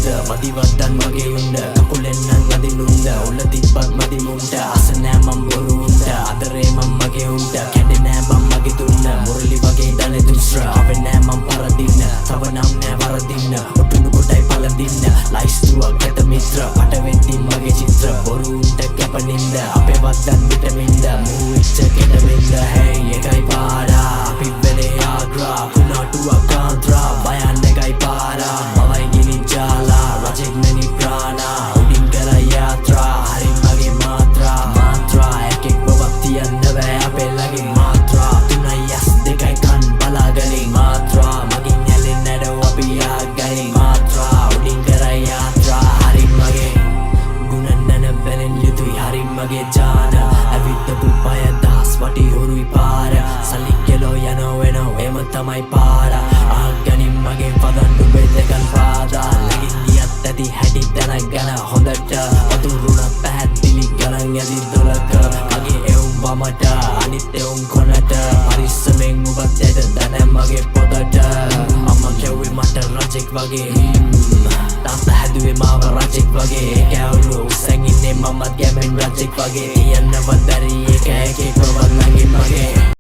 මදිවද්දන් මගේ උන්න කකුලෙන්නන් අදිනුන්න උල තිබ්බත් මදි මුන්ට අසනෑ මම් බොරුන්ට අදරේ මම් මගේ උන්ට කැඩෙනෑ මම් මගේ දුන්න මුරලි වගේ දන දුස්්‍ර අවෙනෑ මම් පරදින්න තව නම් නෑ වරදින්න ඔටුනු කොටයි පලදින්න ලයිස්තුවක් ගැට මිත්‍ර පටවෙද්දි මගේ චිත්‍ර බොරුන්ට කැපනින්ද අපේ වද්දන් විටමින්ද මූවිච්ච කෙටවෙන්ද හැයි එකයි පාඩා අපි වෙලේ ආග්‍රා කුණාටුවක් කාන්ත්‍රා බයන්න එකයි පාරා මවයි ගිනි ජාලා රජෙක් මෙනි ප්‍රාණා උඩින් කළ යාත්‍රා හරි මගේ මාත්‍රා එකෙක් බවක් තියන්න බෑ අපේ ලගින් මාත්‍රා තුනයි යස් දෙකයි කන් බලාගලින් මාත්‍රා මගින් ඇලෙන් නැඩව අපි ආගලින් මාත්‍රා උඩින් කර යාත්‍රා හරි මගේ ගුණන්නන බැලෙන් යුතුයි හරි මගේ ජාන ඇවිත්තපු පය දහස් වටි හුරුයි පාර සලික් කෙලෝ යනෝ වෙනෝ එම තමයි පාර ආගනින් මගේ පදන් නුබේ දෙකන් පාදා ලගින් ගියත් ඇති හැටි දැන ගැන හොඳට වතුරුණ පැහැදිලි ගණන් ඇති දොලක මගේ එවුම් වමට අනිත් එවුම් කොනට පරිස්සමෙන් උබත් ඇද දැන මගේ පොතට අම්ම කෙව්වේ මට රජෙක් වගේ තාත්තා හැදුවේ මාව රජෙක් වගේ කැවුණු උස්සන් ඉන්නේ මමත් ගැමෙන් රජෙක් වගේ තියන්නවත් බැරි එක එකෙක්